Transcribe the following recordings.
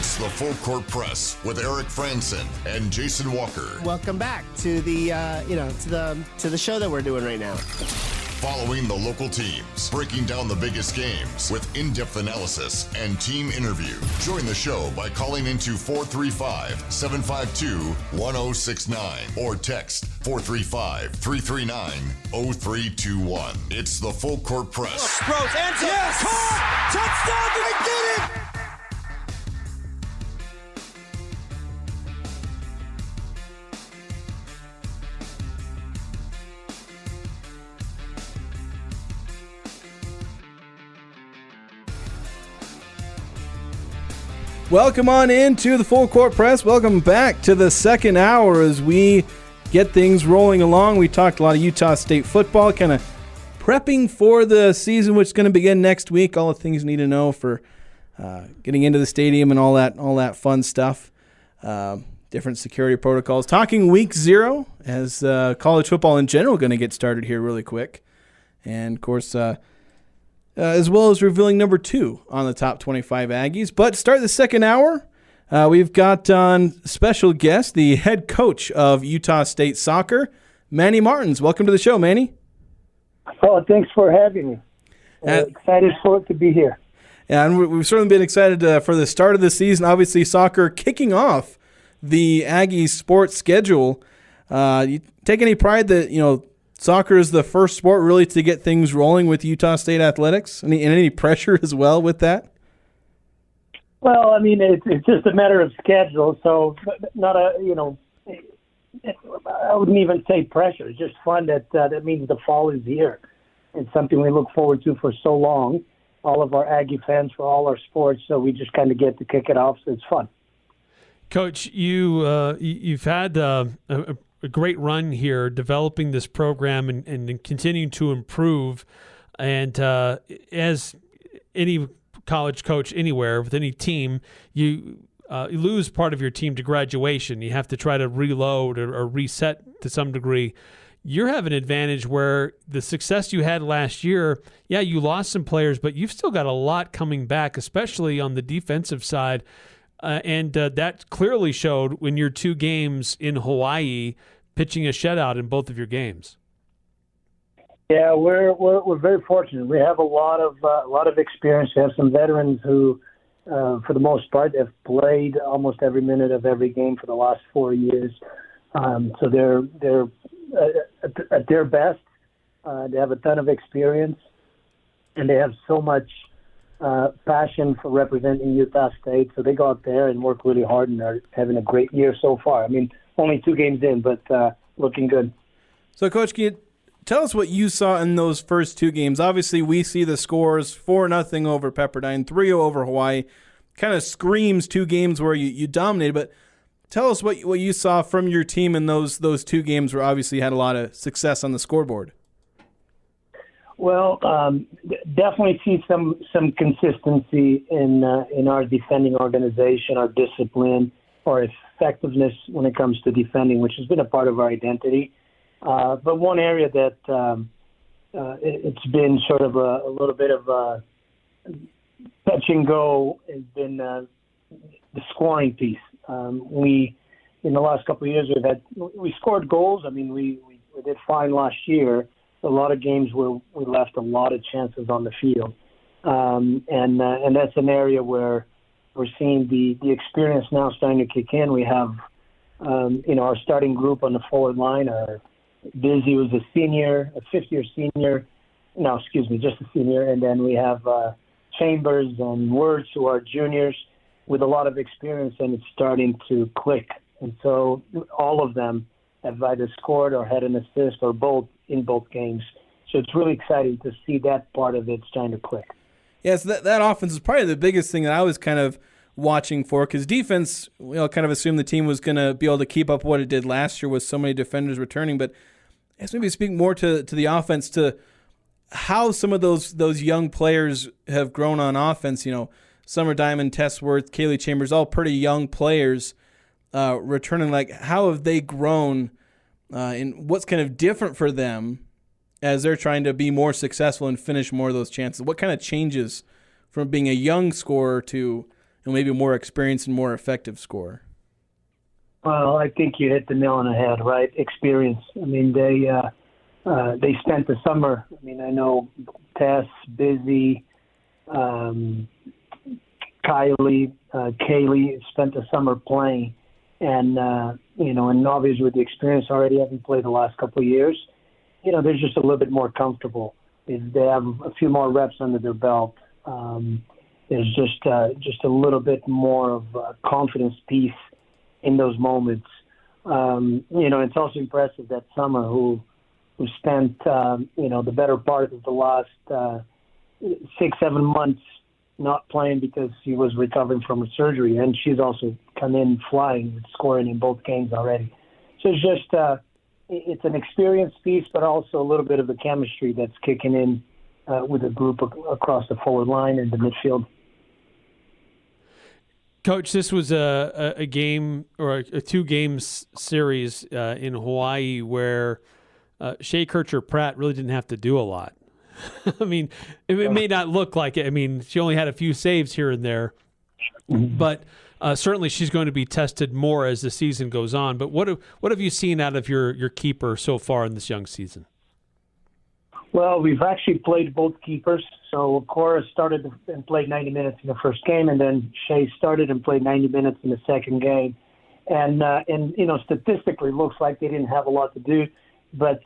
It's the Full Court Press with Eric Frandsen and Jason Walker. Welcome back to the to the show that we're doing right now. Following the local teams, breaking down the biggest games with in-depth analysis and team interview. Join the show by calling into 435-752-1069 or text 435-339-0321. It's the Full Court Press. Rose, answer. Yes! Caught! Touchdown! They did it! Welcome on into the Full Court Press. Welcome back to the second hour as we get things rolling along. We talked a lot of Utah State football, kind of prepping for the season, which is going to begin next week. All the things you need to know for getting into the stadium and all that fun stuff. Different security protocols. Talking week 0 as college football in general going to get started here really quick. And, of course, as well as revealing number 2 on the top 25 Aggies. But to start the second hour, we've got on special guest, the head coach of Utah State soccer, Manny Martins. Welcome to the show, Manny. Oh, thanks for having me. Excited for it to be here. Yeah, and we've certainly been excited for the start of the season. Obviously, soccer kicking off the Aggies sports schedule. You take any pride that, soccer is the first sport really to get things rolling with Utah State athletics? Any pressure as well with that? Well, I mean, it's just a matter of schedule, so not I wouldn't even say pressure. It's just fun that means the fall is here. It's something we look forward to for so long, all of our Aggie fans for all our sports, so we just kind of get to kick it off, so it's fun. Coach, you've had a great run here developing this program and continuing to improve. And as any college coach anywhere with any team, you lose part of your team to graduation. You have to try to reload or reset to some degree. You have an advantage where the success you had last year, yeah, you lost some players, but you've still got a lot coming back, especially on the defensive side. And that clearly showed when your 2 games in Hawaii, pitching a shutout in both of your games. Yeah, we're very fortunate. We have a lot of experience. We have some veterans who, for the most part, have played almost every minute of every game for the last 4 years. So they're at their best. They have a ton of experience, and they have so much passion for representing Utah State. So they go out there and work really hard, and are having a great year so far. I mean, only 2 games in, but looking good. So, Coach, can you tell us what you saw in those first 2 games? Obviously, we see the scores 4-0 over Pepperdine, 3-0 over Hawaii. Kind of screams 2 games where you dominated. But tell us what you saw from your team in those 2 games where obviously you had a lot of success on the scoreboard. Well, definitely see some consistency in our defending organization, our discipline, our effectiveness when it comes to defending, which has been a part of our identity. But one area that it's been sort of a little bit of a touch and go has been the scoring piece. We, in the last couple of years, we scored goals. I mean, we did fine last year. A lot of games where we left a lot of chances on the field, and that's an area where we're seeing the experience now starting to kick in. We have, our starting group on the forward line. Busy was a senior, a fifth-year senior. No, excuse me, just a senior. And then we have Chambers and Words, who are juniors with a lot of experience, and it's starting to click. And so all of them have either scored or had an assist or both in both games. So it's really exciting to see that part of it starting to click. Yes, that offense is probably the biggest thing that I was kind of watching for, because defense, kind of assumed the team was going to be able to keep up what it did last year with so many defenders returning. But let's maybe speak more to the offense, to how some of those young players have grown on offense. Summer Diamond, Tessworth, Kaylee Chambers, all pretty young players returning. Like, how have they grown, and what's kind of different for them as they're trying to be more successful and finish more of those chances? What kind of changes from being a young scorer to maybe more experienced and more effective score? Well, I think you hit the nail on the head, right? Experience. I mean, they spent the summer. I mean, I know Tess, Busy, Kylie, Kaylee spent the summer playing, and and obviously with the experience already having played the last couple of years, they're just a little bit more comfortable. They have a few more reps under their belt. There's just a little bit more of a confidence piece in those moments. It's also impressive that Summer, who spent the better part of the last 6-7 months not playing because she was recovering from her surgery, and she's also come in flying, scoring in both games already. So it's just it's an experience piece, but also a little bit of the chemistry that's kicking in with the group across the forward line and the midfield. Coach, this was a game or a 2-game series in Hawaii where Shea Kircher-Pratt really didn't have to do a lot. I mean, it may not look like it. I mean, she only had a few saves here and there, but certainly she's going to be tested more as the season goes on. But what have you seen out of your keeper so far in this young season? Well, we've actually played both keepers. So Cora started and played 90 minutes in the first game, and then Shea started and played 90 minutes in the second game. And statistically, it looks like they didn't have a lot to do. But,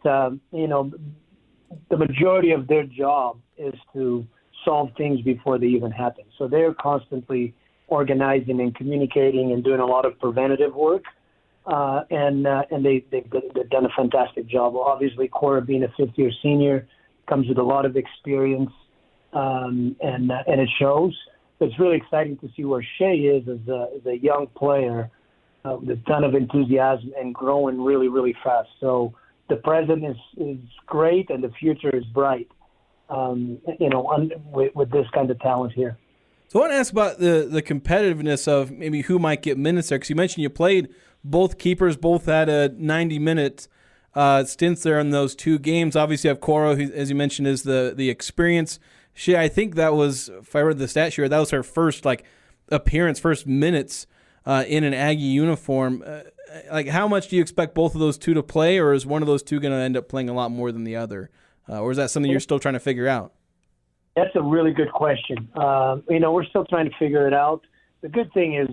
the majority of their job is to solve things before they even happen. So they're constantly organizing and communicating and doing a lot of preventative work. And they've done a fantastic job. Obviously, Cora, being a fifth-year senior, comes with a lot of experience, and it shows. It's really exciting to see where Shea is as a young player with a ton of enthusiasm and growing really, really fast. So the present is great, and the future is bright, with this kind of talent here. So I want to ask about the competitiveness of maybe who might get minutes there, because you mentioned you played both keepers, both had a 90-minute stints there in those 2 games. Obviously, you have Cora, who, as you mentioned, is the experience. I think that was, if I read the stat sheet, that was her first appearance, first minutes in an Aggie uniform. How much do you expect both of those 2 to play, or is one of those 2 going to end up playing a lot more than the other? Or is that something you're still trying to figure out? That's a really good question. We're still trying to figure it out. The good thing is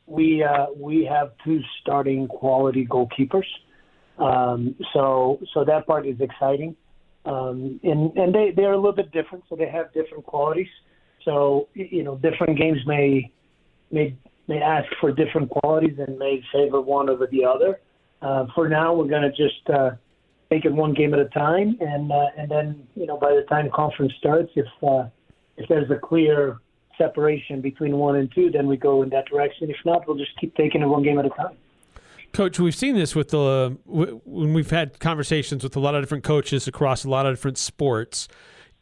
we have 2 starting quality goalkeepers. So that part is exciting. And they're a little bit different, so they have different qualities. So, different games may ask for different qualities and may favor one over the other. For now, we're going to just take it one game at a time, and then by the time conference starts, if there's a clear separation between 1 and 2, then we go in that direction. If not, we'll just keep taking it one game at a time. Coach, we've seen this with when we've had conversations with a lot of different coaches across a lot of different sports.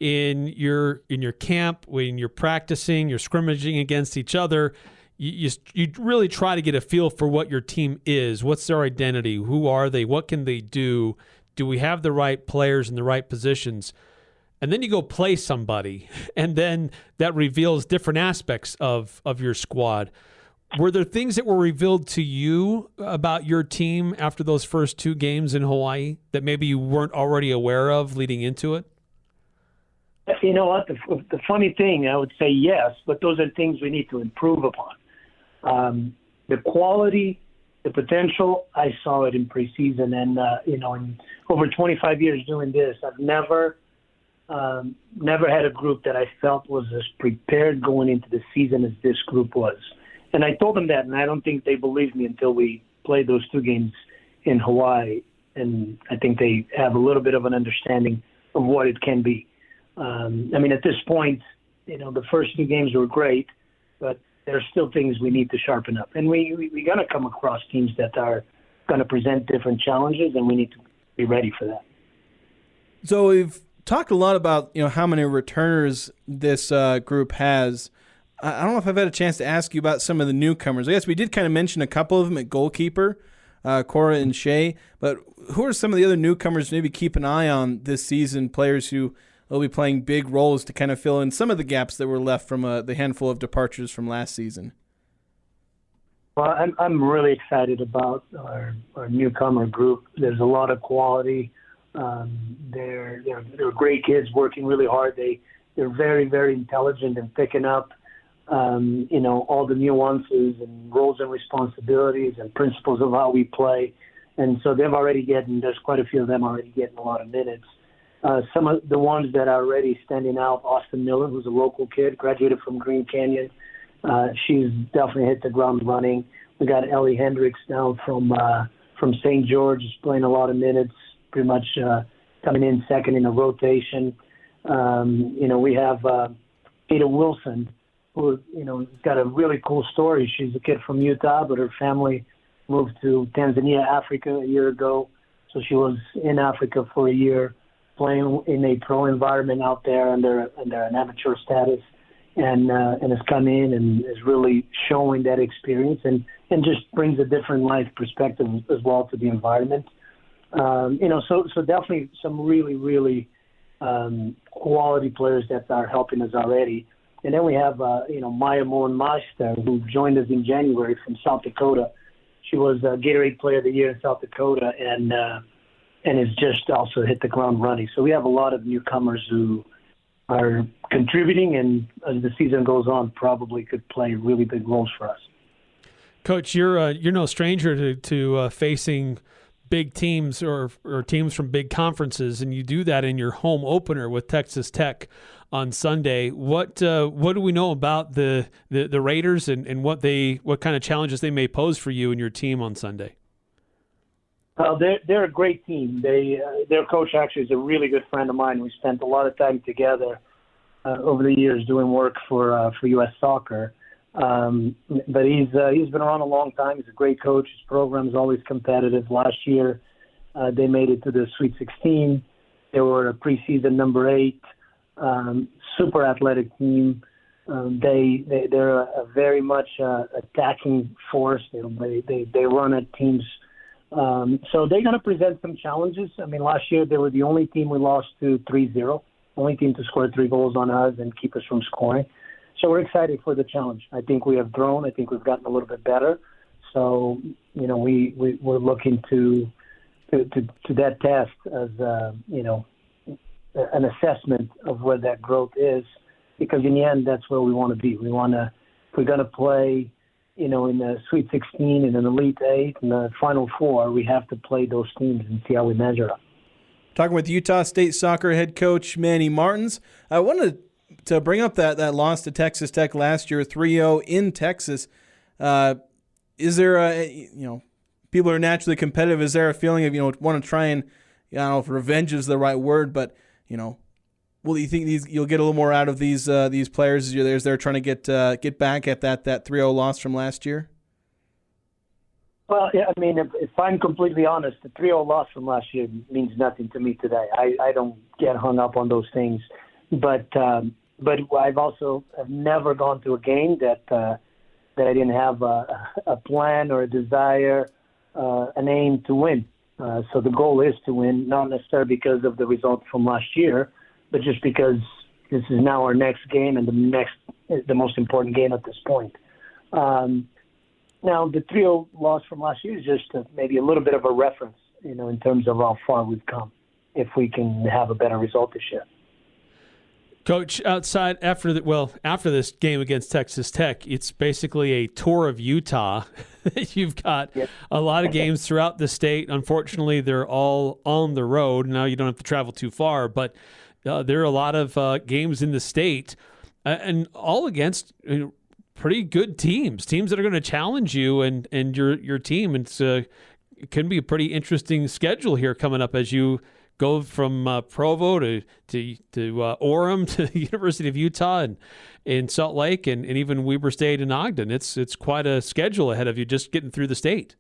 In your camp, when you're practicing, you're scrimmaging against each other, you really try to get a feel for what your team is. What's their identity? Who are they? What can they do? Do we have the right players in the right positions? And then you go play somebody, and then that reveals different aspects of your squad. Were there things that were revealed to you about your team after those first 2 games in Hawaii that maybe you weren't already aware of leading into it? You know what? The funny thing, I would say yes, but those are things we need to improve upon. The quality, the potential, I saw it in preseason, and in over 25 years doing this, I've never had a group that I felt was as prepared going into the season as this group was. And I told them that, and I don't think they believed me until we played those 2 games in Hawaii. And I think they have a little bit of an understanding of what it can be. At this point, the first 2 games were great, but there are still things we need to sharpen up. And we're going to come across teams that are going to present different challenges, and we need to be ready for that. So we've talked a lot about how many returners this group has. I don't know if I've had a chance to ask you about some of the newcomers. I guess we did kind of mention a couple of them at goalkeeper, Cora and Shea. But who are some of the other newcomers to maybe keep an eye on this season, players who they'll be playing big roles to kind of fill in some of the gaps that were left from the handful of departures from last season. Well, I'm really excited about our newcomer group. There's a lot of quality. They're great kids working really hard. They're very, very intelligent and picking up, all the nuances and roles and responsibilities and principles of how we play. And so there's quite a few of them already getting a lot of minutes. Some of the ones that are already standing out, Austin Miller, who's a local kid, graduated from Green Canyon. She's definitely hit the ground running. We got Ellie Hendricks now from St. George, playing a lot of minutes, pretty much coming in second in a rotation. We have Ada Wilson, who, has got a really cool story. She's a kid from Utah, but her family moved to Tanzania, Africa, a year ago. So she was in Africa for a year, playing in a pro environment out there under an amateur status, and has come in and is really showing that experience and just brings a different life perspective as well to the environment. So definitely some really, really quality players that are helping us already. And then we have, Maya Moen-Meister, who joined us in January from South Dakota. She was Gatorade Player of the Year in South Dakota and has just also hit the ground running. So we have a lot of newcomers who are contributing, and as the season goes on, probably could play really big roles for us. Coach, you're no stranger to facing big teams or teams from big conferences, and you do that in your home opener with Texas Tech on Sunday. What do we know about the Raiders and what kind of challenges they may pose for you and your team on Sunday? Well, they're a great team. Their coach actually is a really good friend of mine. We spent a lot of time together over the years doing work for U.S. Soccer. But he's been around a long time. He's a great coach. His program is always competitive. Last year, they made it to the Sweet 16. They were a preseason number 8. Super athletic team. They're a very much attacking force. They run at teams. So they're going to present some challenges. I mean, last year they were the only team we lost to 3-0, only team to score 3 goals on us and keep us from scoring. So we're excited for the challenge. I think we have grown. I think we've gotten a little bit better. So, we're looking to that test as, an assessment of where that growth is, because in the end, that's where we want to be. If we're going to play, in the Sweet 16 and an Elite 8 and the Final 4, we have to play those teams and see how we measure up. Talking with Utah State soccer head coach Manny Martins, I wanted to bring up that loss to Texas Tech last year, 3-0 in Texas. Is there people are naturally competitive. Is there a feeling of, want to try and, I don't know if revenge is the right word, but, will you think you'll get a little more out of these players as they're trying to get back at that 3-0 loss from last year? Well, yeah, I mean, if I'm completely honest, the 3-0 loss from last year means nothing to me today. I don't get hung up on those things. But I've never gone to a game that I didn't have a plan or a desire, an aim to win. So the goal is to win, not necessarily because of the results from last year, but just because this is now our next game and the most important game at this point. Now, the 3-0 loss from last year is just maybe a little bit of a reference, in terms of how far we've come, if we can have a better result this year. Coach, after this game against Texas Tech, it's basically a tour of Utah. You've got a lot of games throughout the state. Unfortunately, they're all on the road. Now you don't have to travel too far, but there are a lot of games in the state, and all against pretty good teams that are going to challenge you and your team. And it can be a pretty interesting schedule here coming up as you go from Provo to Orem to the University of Utah and in Salt Lake and even Weber State and Ogden. It's quite a schedule ahead of you just getting through the state.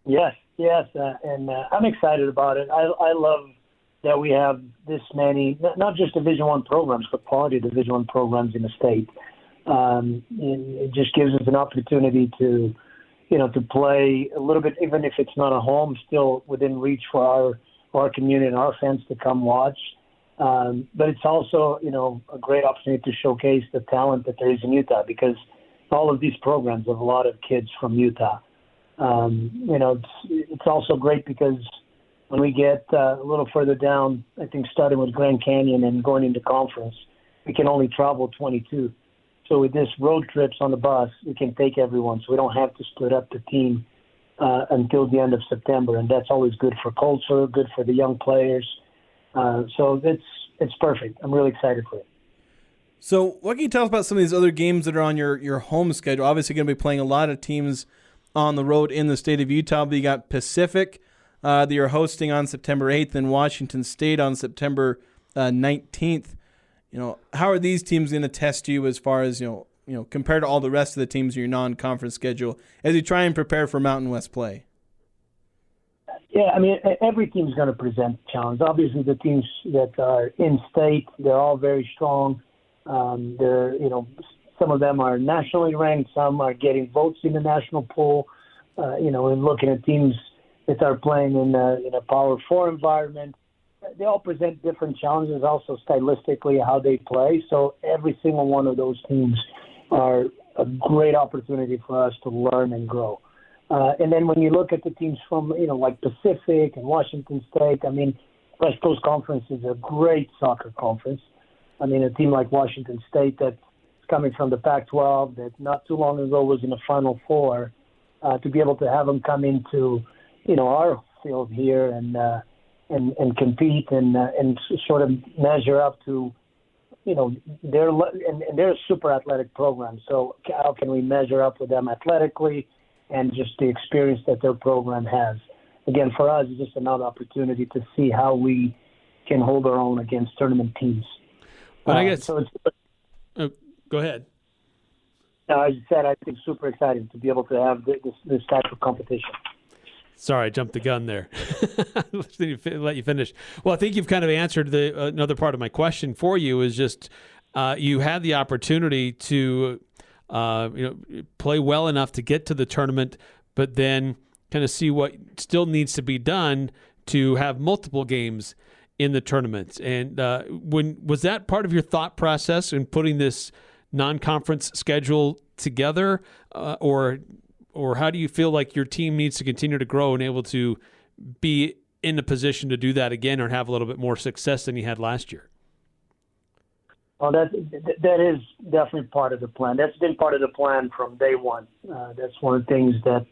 Yes, and I'm excited about it. I love that we have this many, not just Division I programs, but quality Division I programs in the state. It just gives us an opportunity to play a little bit, even if it's not a home, still within reach for our community and our fans to come watch. But it's also, a great opportunity to showcase the talent that there is in Utah, because all of these programs have a lot of kids from Utah. It's also great because when we get a little further down, I think starting with Grand Canyon and going into conference, we can only travel 22. So with this road trips on the bus, we can take everyone. So we don't have to split up the team until the end of September. And that's always good for culture, good for the young players. So it's perfect. I'm really excited for it. So what can you tell us about some of these other games that are on your home schedule? Obviously going to be playing a lot of teams on the road in the state of Utah, but you got Pacific that you're hosting on September 8th and Washington State on September 19th. How are these teams going to test you as far as, compared to all the rest of the teams in your non-conference schedule as you try and prepare for Mountain West play? Yeah, every team's going to present a challenge. Obviously, the teams that are in state, they're all very strong. Some of them are nationally ranked. Some are getting votes in the national poll. And looking at teams that are playing in a Power 4 environment, they all present different challenges, also stylistically how they play. So every single one of those teams are a great opportunity for us to learn and grow. And then when you look at the teams from, like Pacific and Washington State, West Coast Conference is a great soccer conference. A team like Washington State that's coming from the Pac-12 that not too long ago was in the Final Four, to be able to have them come into, our field here and compete and sort of measure up to, they're a super athletic program. So how can we measure up with them athletically and just the experience that their program has? Again, for us, it's just another opportunity to see how we can hold our own against tournament teams. But I guess. So it's, go ahead. as I said, I think super exciting to be able to have this type of competition. Sorry, I jumped the gun there. Let you finish. Well, I think you've kind of answered another part of my question for you is just you had the opportunity to play well enough to get to the tournament, but then kind of see what still needs to be done to have multiple games in the tournament. And was that part of your thought process in putting this non-conference schedule together, or how do you feel like your team needs to continue to grow and able to be in a position to do that again or have a little bit more success than you had last year? Well, that is definitely part of the plan. That's been part of the plan from day one. That's one of the things that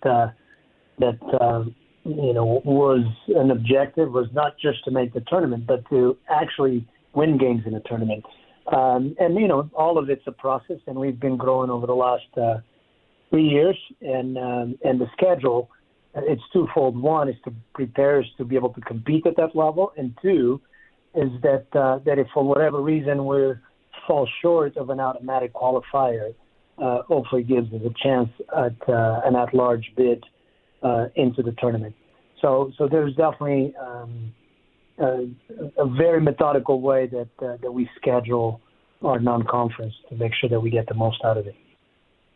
was an objective, was not just to make the tournament, but to actually win games in a tournament. All of it's a process, and we've been growing over the last 3 years. And the schedule, it's twofold. One is to prepare us to be able to compete at that level, and two is that if for whatever reason we fall short of an automatic qualifier, hopefully gives us a chance at an at-large bid into the tournament. So there's definitely a very methodical way that we schedule our non-conference to make sure that we get the most out of it.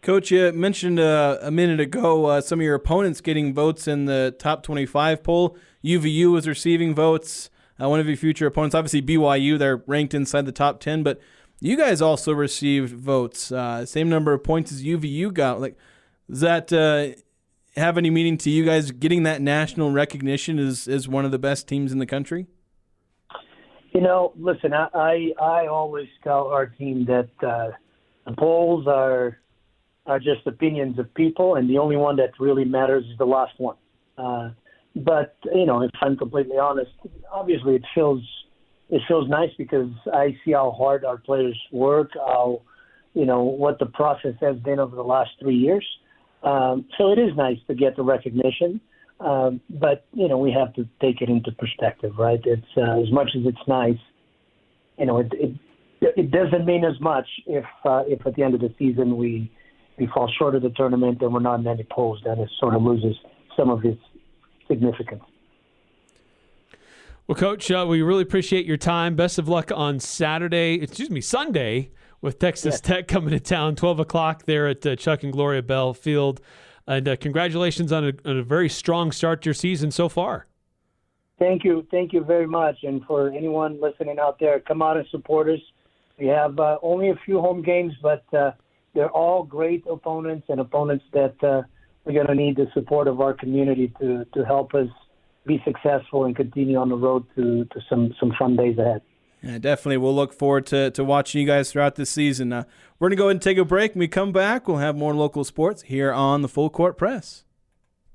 Coach, you mentioned a minute ago some of your opponents getting votes in the top 25 poll. UVU was receiving votes. One of your future opponents, obviously BYU, they're ranked inside the top 10, but you guys also received votes. Same number of points as UVU got. Does that have any meaning to you guys getting that national recognition as one of the best teams in the country? Listen, I always tell our team that the polls are just opinions of people, and the only one that really matters is the last one. But if I'm completely honest, obviously it feels nice because I see how hard our players work, how what the process has been over the last 3 years. So it is nice to get the recognition, but we have to take it into perspective, right? It's as much as it's nice, it doesn't mean as much if at the end of the season we fall short of the tournament and we're not in any polls, then it sort of loses some of its significance. Well, Coach, we really appreciate your time. Best of luck on Sunday, with Texas Tech coming to town, 12 o'clock there at Chuck and Gloria Bell Field. And congratulations on a very strong start to your season so far. Thank you very much. And for anyone listening out there, come out and support us. We have only a few home games, but they're all great opponents and opponents that we're going to need the support of our community to help us be successful and continue on the road to some fun days ahead. Yeah, definitely. We'll look forward to watching you guys throughout this season. We're going to go ahead and take a break. When we come back, we'll have more local sports here on the Full Court Press.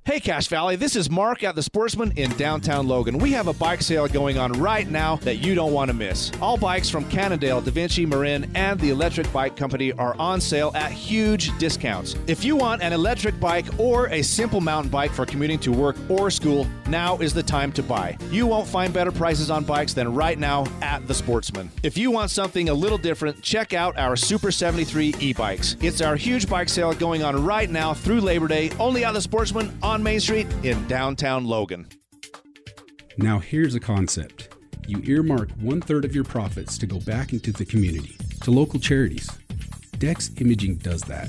Hey, Cache Valley, this is Mark at the Sportsman in downtown Logan. We have a bike sale going on right now that you don't want to miss. All bikes from Cannondale, Da Vinci, Marin, and the Electric Bike Company are on sale at huge discounts. If you want an electric bike or a simple mountain bike for commuting to work or school, now is the time to buy. You won't find better prices on bikes than right now at the Sportsman. If you want something a little different, check out our Super 73 e-bikes. It's our huge bike sale going on right now through Labor Day, only at the Sportsman on Main Street in downtown Logan. Now here's a concept. You earmark 1/3 of your profits to go back into the community, to local charities. Dex Imaging does that.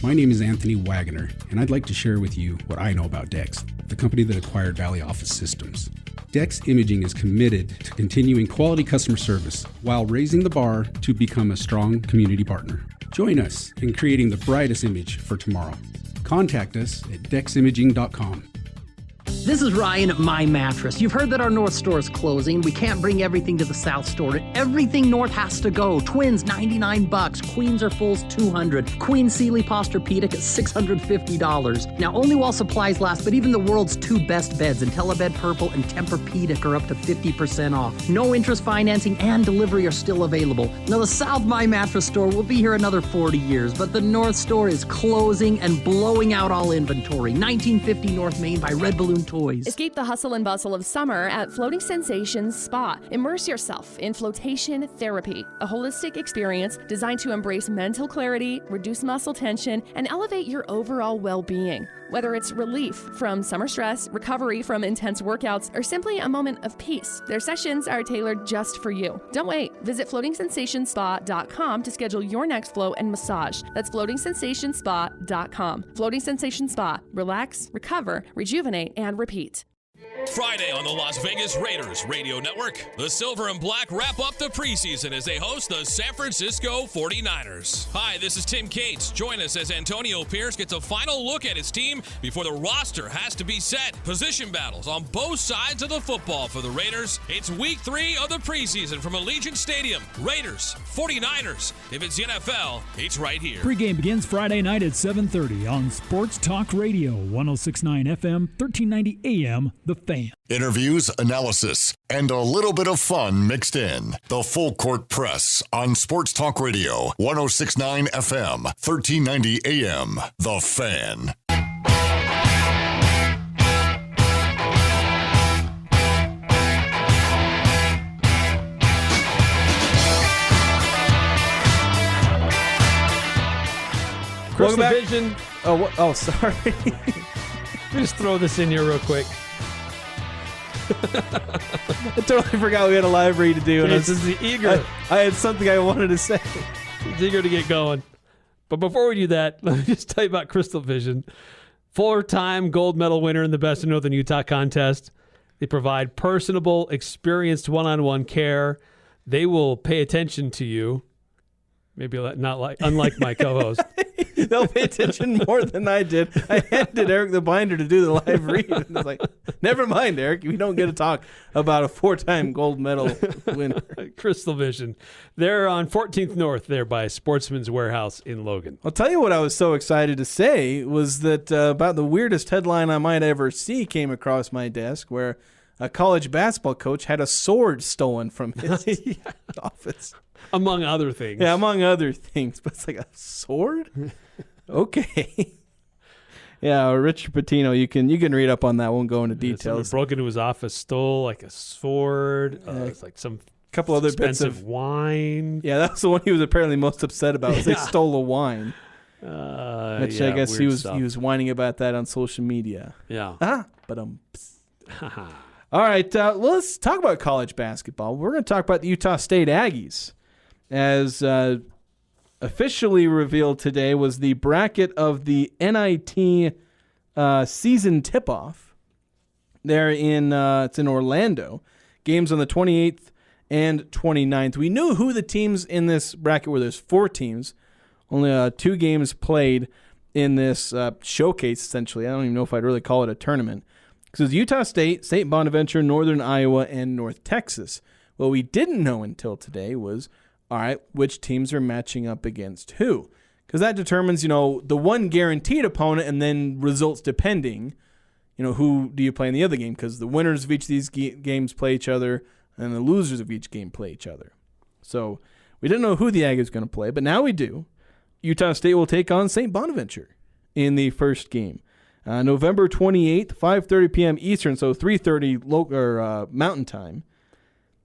My name is Anthony Wagoner, and I'd like to share with you what I know about Dex, the company that acquired Valley Office Systems. Dex Imaging is committed to continuing quality customer service while raising the bar to become a strong community partner. Join us in creating the brightest image for tomorrow. Contact us at deximaging.com. This is Ryan at My Mattress. You've heard that our North store is closing. We can't bring everything to the South store. Everything North has to go. Twins, $99. Queens or fulls, $200. Queen Sealy Posturepedic at $650. Now, only while supplies last, but even the world's two best beds, IntelliBed Purple and Tempur-Pedic, are up to 50% off. No interest financing and delivery are still available. Now, the South My Mattress store will be here another 40 years, but the North store is closing and blowing out all inventory. 1950 North Main by Red Balloon Toys. Escape the hustle and bustle of summer at Floating Sensations Spa. Immerse yourself in flotation therapy, a holistic experience designed to embrace mental clarity, reduce muscle tension, and elevate your overall well-being. Whether it's relief from summer stress, recovery from intense workouts, or simply a moment of peace, their sessions are tailored just for you. Don't wait. Visit floatingsensationspa.com to schedule your next flow and massage. That's floatingsensationspa.com. Floating Sensation Spa. Relax, recover, rejuvenate, and repeat. Friday on the Las Vegas Raiders Radio Network, the Silver and Black wrap up the preseason as they host the San Francisco 49ers. Hi, this is Tim Cates. Join us as Antonio Pierce gets a final look at his team before the roster has to be set. Position battles on both sides of the football for the Raiders. It's week 3 of the preseason from Allegiant Stadium. Raiders, 49ers. If it's the NFL, it's right here. Pre-game begins Friday night at 7:30 on Sports Talk Radio, 106.9 FM, 1390 AM, The Fan. Interviews, analysis, and a little bit of fun mixed in. The Full Court Press on Sports Talk Radio, 106.9 FM, 1390 AM. The Fan. Crystal Vision. Oh, sorry. Let me just throw this in here real quick. I totally forgot we had a live read to do. And This is the eager. I had something I wanted to say. He's eager to get going. But before we do that, let me just tell you about Crystal Vision. 4-time gold medal winner in the Best of Northern Utah contest. They provide personable, experienced one-on-one care. They will pay attention to you. Maybe unlike my co-host. They'll pay attention more than I did. I handed Eric the binder to do the live read. And it's like, never mind, Eric. We don't get to talk about a 4-time gold medal winner. Crystal Vision. They're on 14th North there by Sportsman's Warehouse in Logan. I'll tell you what I was so excited to say was that about the weirdest headline I might ever see came across my desk where a college basketball coach had a sword stolen from his office. Among other things. Yeah, among other things. But it's like a sword? Okay. Yeah, Richard Pitino, you can read up on that. Won't go into details. Someone broke into his office, stole like a sword. It's like some couple other bits of wine. Yeah, that's the one he was apparently most upset about. Was they stole a wine. Which I guess he was whining about that on social media. Yeah. But all right, let's talk about college basketball. We're going to talk about the Utah State Aggies. As officially revealed today was the bracket of the NIT Season Tip Off. They're it's in Orlando. Games on the 28th and 29th. We knew who the teams in this bracket were. There's 4 teams. Only 2 games played in this showcase, essentially. I don't even know if I'd really call it a tournament. Because it's Utah State, St. Bonaventure, Northern Iowa, and North Texas. What we didn't know until today was, all right, which teams are matching up against who? Because that determines, the one guaranteed opponent and then results depending, who do you play in the other game? Because the winners of each of these games play each other, and the losers of each game play each other. So we didn't know who the Aggies were going to play, but now we do. Utah State will take on St. Bonaventure in the first game. November 28th, 5:30 p.m. Eastern, so 3:30 Mountain Time.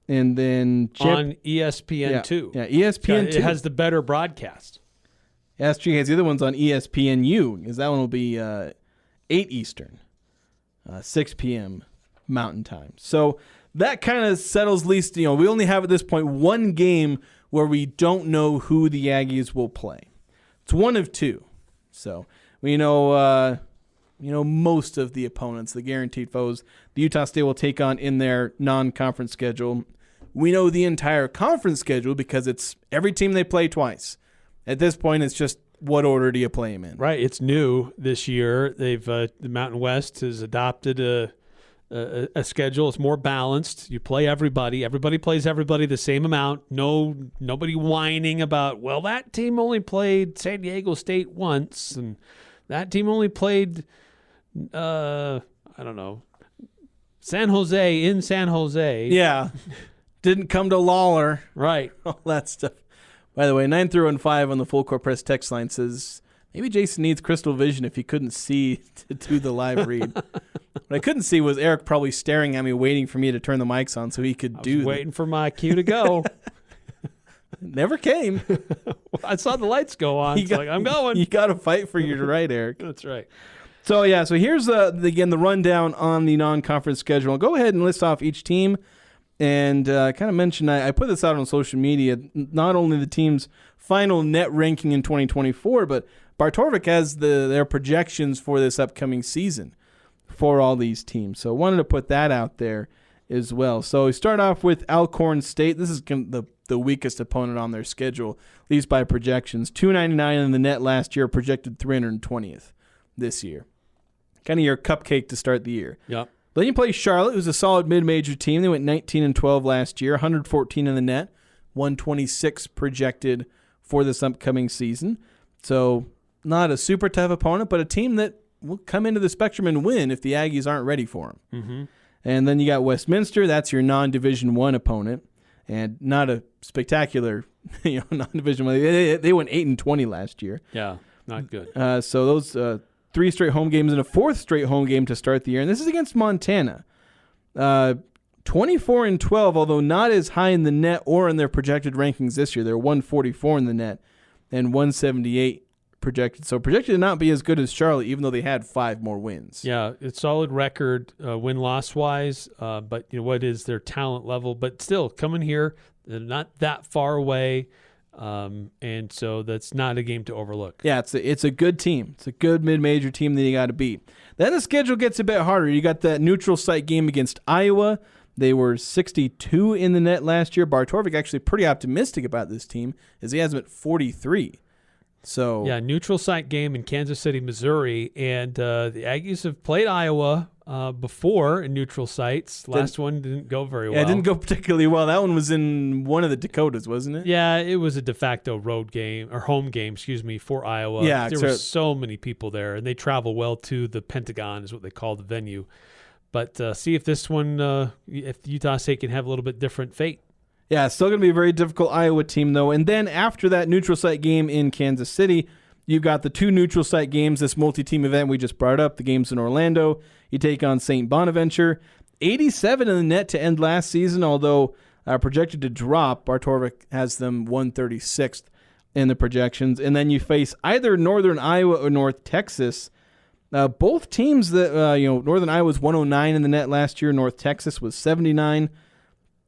And then on ESPN2. Yeah, ESPN2. It has the better broadcast. SG has the other ones on ESPNU, because that one will be 8 Eastern, 6 p.m. Mountain Time. So that kind of settles, at least, we only have at this point one game where we don't know who the Aggies will play. It's one of 2. So we know most of the opponents, the guaranteed foes, the Utah State will take on in their non-conference schedule. We know the entire conference schedule because it's every team they play twice. At this point, it's just what order do you play them in? Right. It's new this year. They've the Mountain West has adopted a schedule. It's more balanced. You play everybody. Everybody plays everybody the same amount. Nobody whining about, well, that team only played San Diego State once, and that team only played, I don't know, San Jose in San Jose. Yeah. Didn't come to Lawler. Right. All that stuff. By the way, 9-5 on the Full Court Press text line says, maybe Jason needs crystal vision if he couldn't see to do the live read. What I couldn't see was Eric probably staring at me, waiting for me to turn the mics on so he could do that. Waiting for my cue to go. Never came. I saw the lights go on. I'm going. You got to fight for your right, Eric. That's right. So here's the rundown on the non-conference schedule. I'll go ahead and list off each team and kind of mention, I put this out on social media, not only the team's final net ranking in 2024, but Bartorvik has their projections for this upcoming season for all these teams. So I wanted to put that out there as well. So we start off with Alcorn State. This is the weakest opponent on their schedule, at least by projections. 299 in the net last year, projected 320th this year. Kind of your cupcake to start the year. Yep. Then you play Charlotte, who's a solid mid-major team. They went 19-12 last year, 114 in the net, 126 projected for this upcoming season. So not a super tough opponent, but a team that will come into the Spectrum and win if the Aggies aren't ready for them. Mm-hmm. And then you got Westminster. That's your non-Division I opponent, and not a spectacular non-Division I. They went 8-20 last year. Yeah, not good. So those 3 straight home games and a 4th straight home game to start the year. And this is against Montana. 24-12, although not as high in the net or in their projected rankings this year. They're 144 in the net and 178 projected. So projected to not be as good as Charlotte, even though they had 5 more wins. Yeah, it's solid record win-loss wise, but what is their talent level? But still, coming here, they're not that far away. And so that's not a game to overlook. Yeah, it's a good team. It's a good mid-major team that you got to beat. Then the schedule gets a bit harder. You got that neutral site game against Iowa. They were 62 in the net last year. Bartorvik actually pretty optimistic about this team, as he has them at 43. So yeah, neutral site game in Kansas City, Missouri, and the Aggies have played Iowa before in neutral sites. Last one didn't go very well. Yeah, it didn't go particularly well. That one was in one of the Dakotas, wasn't it? Yeah, it was a de facto road game, or home game, for Iowa. Yeah, there were so many people there, and they travel well to the Pentagon is what they call the venue. But see if this one, if Utah State can have a little bit different fate. Yeah, it's still going to be a very difficult Iowa team, though. And then after that neutral site game in Kansas City, you've got the 2 neutral site games, this multi-team event we just brought up, the games in Orlando. You take on St. Bonaventure. 87 in the net to end last season, although projected to drop. Bartorvik has them 136th in the projections. And then you face either Northern Iowa or North Texas. Both teams that, Northern Iowa was 109 in the net last year. North Texas was 79.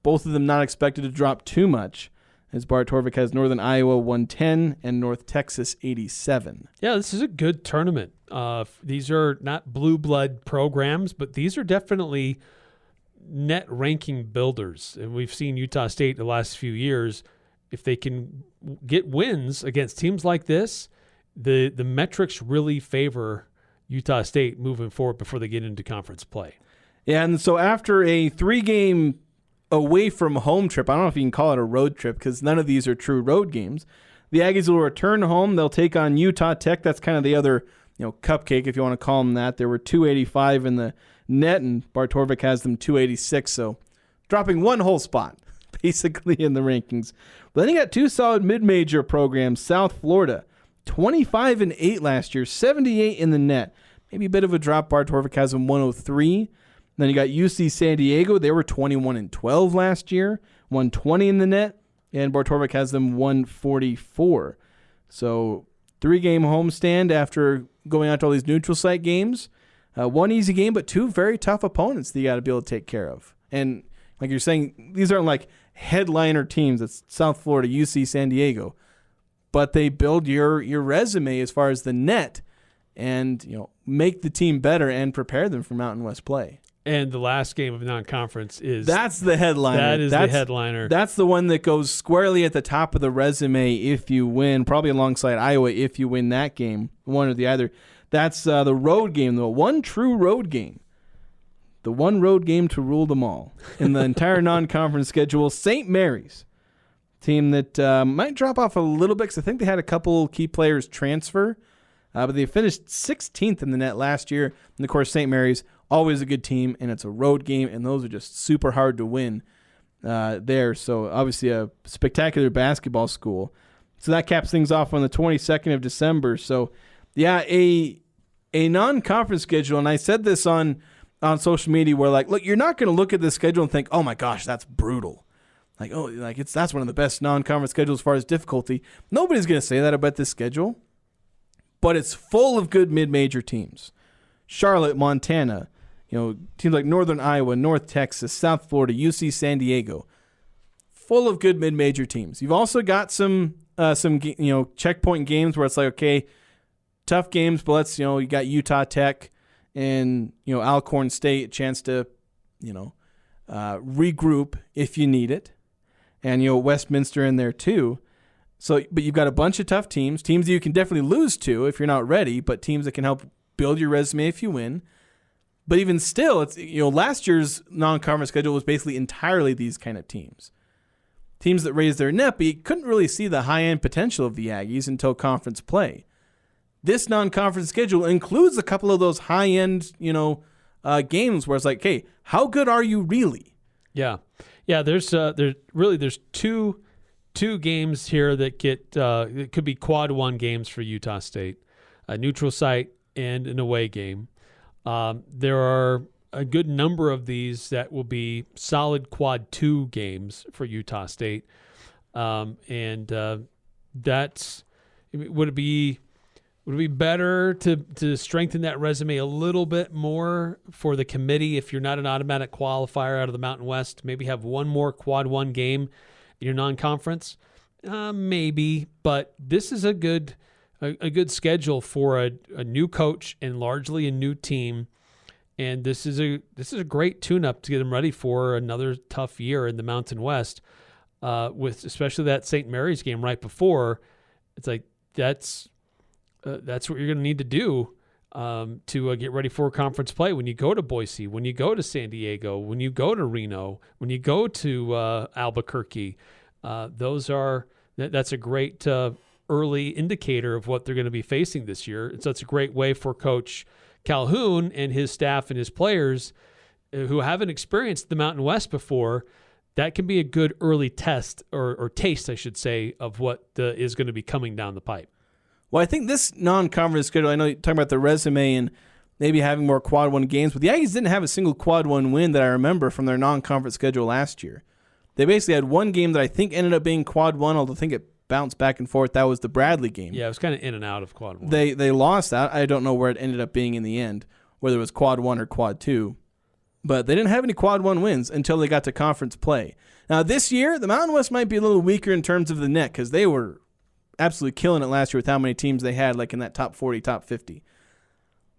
Both of them not expected to drop too much. as Bart Torvik has Northern Iowa 110 and North Texas 87. Yeah, this is a good tournament. These are not blue blood programs, but these are definitely net ranking builders. And we've seen Utah State the last few years. If they can get wins against teams like this, the metrics really favor Utah State moving forward before they get into conference play. Yeah, and so after a 3-game away from home trip, I don't know if you can call it a road trip because none of these are true road games, the Aggies will return home. They'll take on Utah Tech. That's kind of the other, cupcake, if you want to call them that. There were 285 in the net, and Bart Torvik has them 286, so dropping one whole spot, basically, in the rankings. But then you got 2 solid mid-major programs. South Florida, 25-8 last year, 78 in the net. Maybe a bit of a drop. Bart Torvik has them 103. Then you got UC San Diego. They were 21-12 last year, 120 in the net, and Bart Torvik has them 144. So 3-game homestand after going out to all these neutral site games. One easy game, but 2 very tough opponents that you got to be able to take care of. And like you're saying, these aren't like headliner teams. It's South Florida, UC San Diego. But they build your resume as far as the net and make the team better and prepare them for Mountain West play. And the last game of non-conference is... That's the headliner. The headliner. That's the one that goes squarely at the top of the resume if you win, probably alongside Iowa if you win that game, one or the other. That's the road game, the one true road game. The one road game to rule them all. In the entire non-conference schedule, St. Mary's, team that might drop off a little bit because I think they had a couple key players transfer, but they finished 16th in the net last year. And, of course, St. Mary's, always a good team, and it's a road game, and those are just super hard to win there. So, obviously, a spectacular basketball school. So that caps things off on the 22nd of December. So, yeah, a non-conference schedule, and I said this on social media where, look, you're not going to look at this schedule and think, oh, my gosh, that's brutal. That's one of the best non-conference schedules as far as difficulty. Nobody's going to say that about this schedule, but it's full of good mid-major teams. Charlotte, Montana, teams like Northern Iowa, North Texas, South Florida, UC San Diego, full of good mid-major teams. You've also got some checkpoint games where it's like, okay, tough games, but let's, you got Utah Tech and, Alcorn State, a chance to, regroup if you need it. And, Westminster in there too. So, but you've got a bunch of tough teams that you can definitely lose to if you're not ready, but teams that can help build your resume if you win. But even still, it's last year's non-conference schedule was basically entirely these kind of teams. Teams that raised their net, but you couldn't really see the high-end potential of the Aggies until conference play. This non-conference schedule includes a couple of those high-end, games where it's like, hey, how good are you really? Yeah. There's two games here that it could be quad one games for Utah State, a neutral site and an away game. There are a good number of these that will be solid quad 2 games for Utah State. Would it be better to strengthen that resume a little bit more for the committee if you're not an automatic qualifier out of the Mountain West? Maybe have one more quad 1 game in your non-conference? Maybe, but this is a good schedule for a new coach and largely a new team, and this is a great tune-up to get them ready for another tough year in the Mountain West. With especially that St. Mary's game right before, it's like that's what you're going to need to do to get ready for conference play when you go to Boise, when you go to San Diego, when you go to Reno, when you go to Albuquerque. That's a great early indicator of what they're going to be facing this year. So it's a great way for Coach Calhoun and his staff and his players who haven't experienced the Mountain West before. That can be a good early test or taste, I should say, of what is going to be coming down the pipe. Well, I think this non-conference schedule, I know you're talking about the resume and maybe having more quad 1 games, but the Aggies didn't have a single quad 1 win that I remember from their non-conference schedule last year. They basically had one game that I think ended up being quad 1, although I think it bounced back and forth. That was the Bradley game. Yeah, it was kind of in and out of quad 1. They lost that. I don't know where it ended up being in the end, whether it was quad 1 or quad 2. but they didn't have any quad one wins until they got to conference play. Now this year, the Mountain West might be a little weaker in terms of the net because they were absolutely killing it last year with how many teams they had like in that top 40, top 50.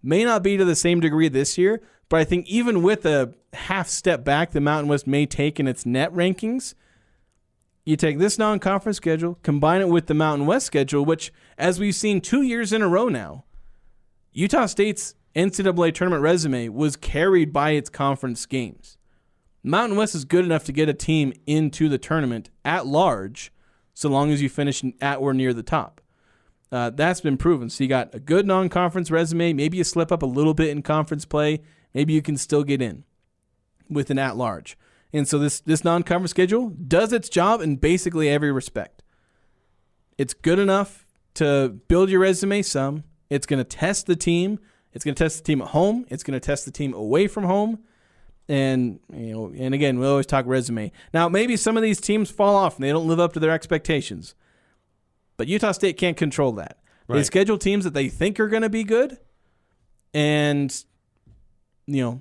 May not be to the same degree this year, but I think even with a half step back the Mountain West may take in its net rankings, you take this non-conference schedule, combine it with the Mountain West schedule, which, as we've seen 2 years in a row now, Utah State's NCAA tournament resume was carried by its conference games. Mountain West is good enough to get a team into the tournament at large, so long as you finish at or near the top. That's been proven. So you got a good non-conference resume. Maybe you slip up a little bit in conference play. Maybe you can still get in with an at-large. And so this non-conference schedule does its job in basically every respect. It's good enough to build your resume some. It's going to test the team. It's going to test the team at home. It's going to test the team away from home. And and again, we always talk resume. Now, maybe some of these teams fall off and they don't live up to their expectations. But Utah State can't control that. Right. They schedule teams that they think are going to be good, and the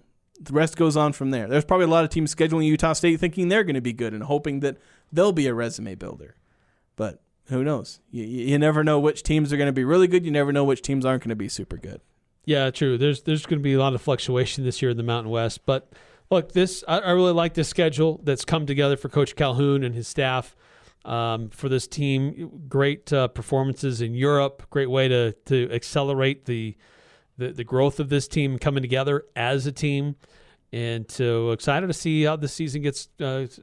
rest goes on from there. There's probably a lot of teams scheduling Utah State thinking they're going to be good and hoping that they'll be a resume builder. But who knows? You never know which teams are going to be really good. You never know which teams aren't going to be super good. Yeah, true. There's going to be a lot of fluctuation this year in the Mountain West. But look, I really like this schedule that's come together for Coach Calhoun and his staff for this team. Great performances in Europe. Great way to accelerate the growth of this team coming together as a team. And so excited to see how the season gets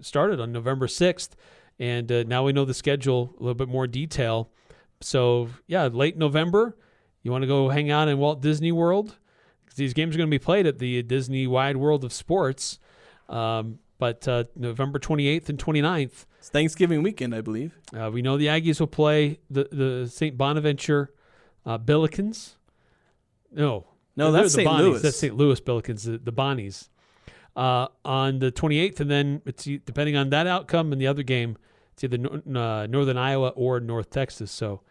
started on November 6th. And now we know the schedule a little bit more detail. So, yeah, late November, you want to go hang out in Walt Disney World? These games are going to be played at the Disney Wide World of Sports. But November 28th and 29th. It's Thanksgiving weekend, I believe. We know the Aggies will play the St. Bonaventure Billikens. No, that's St. Louis. That's St. Louis Billikens, the Bonnies. On the 28th, and then it's depending on that outcome and the other game, it's either Northern Iowa or North Texas. So